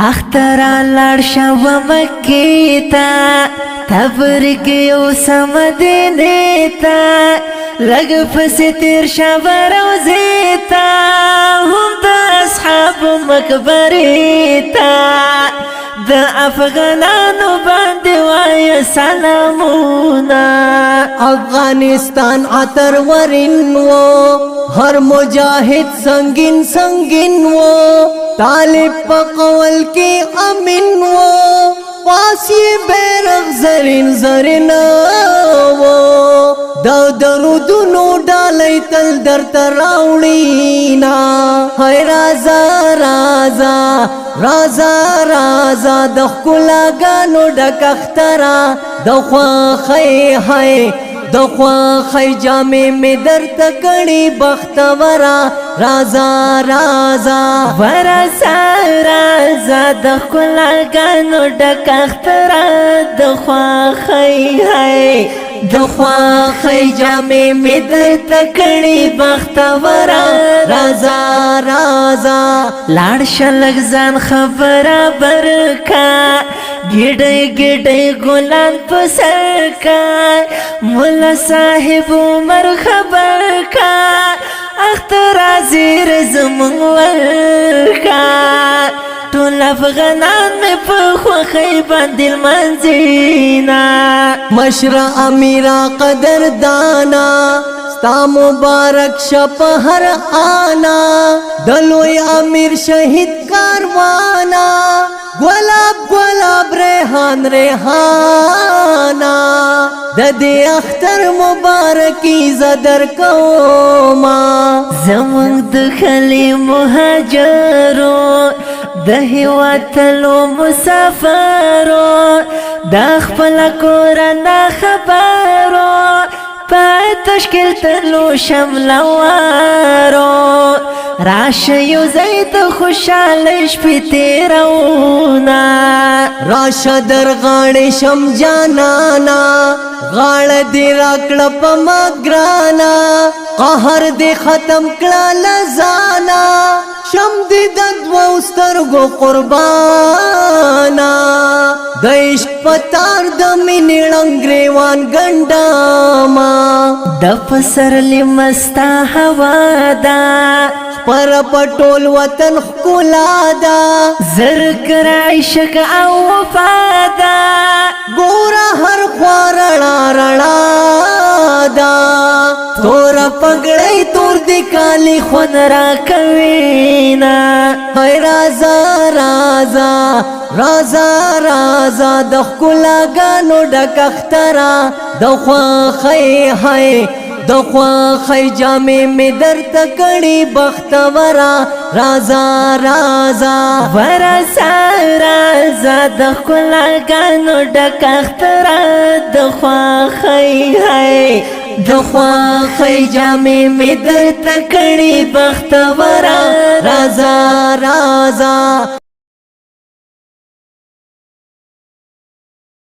اخترا لړ شو مکیتا تبرک یو سمدینیتا لګ پس تیر شو روزیتا هم د اصحاب مقبریتا د افغانانو باندې وای سلامونا افغانستان عطر ورین وہ ہر مجاہد سنگین سنگین وہ طالب پقول کی امین وہ پاسی بیرغ زرین زرین وہ دو درودونو ڈالی تل در تراوڑینا ہے رازا رازا رازا رازا دخکلا گانو ڈک اخترا دخوا خی ہے دخوا خی جامع میں در تکڑی بختورا رازا رازا ورسا رازا دخکلا گانو ڈک اخترا دخوا خی ہے دخوا خی جامع میں در تکڑی بختورا رازا رازا لاړ شلګ ځان خبره برکا ګډي ګډي ګلان پسر کا مولا صاحب عمر خبر کا اختر ازیر زمون ورکا ټول افغانان مې په خوښۍ باندې لمانځینا مشر امیرا قدر دانا ستا مبارک شپ ہر آنا دلوی امیر شہید کاروانا گلاب گلاب ریحان ریحانا ددی اختر مبارکی زدر کوما زمونږ د خلی مهاجرو د هیواد تلو مسافرو د خپل کور نه خبرو پای تشکیل تلو شملوارو راشه یو زید خوشاله شپې تیرونا راشه در غاړې شم جانانا غاړه دې راکړه په ما ګرانا قهر دې ختم کړه لزانا شم دې د دوو سترګو قربانا د عشق پتار د مینې ړنګریوان ګنډاما د پسرلی مستا هوا ده پر پټول وطن ښکلا ده زرګر عشق او وفا ده ګوره هر خوا رڼا رڼا ده تور پګړۍ تور دی کالی خون را کوینا ہے رازا رازا رازا رازا د ښکلا ګانو ډک اخترا د خواخی ہے د خواخی جامع میں در تکڑی بختورا رازا رازا ورسا رازا د ښکلا ګانو ډک اخترا د خواخی ہے د خواخی جامع میں در تکڑی بختورا رازا رازا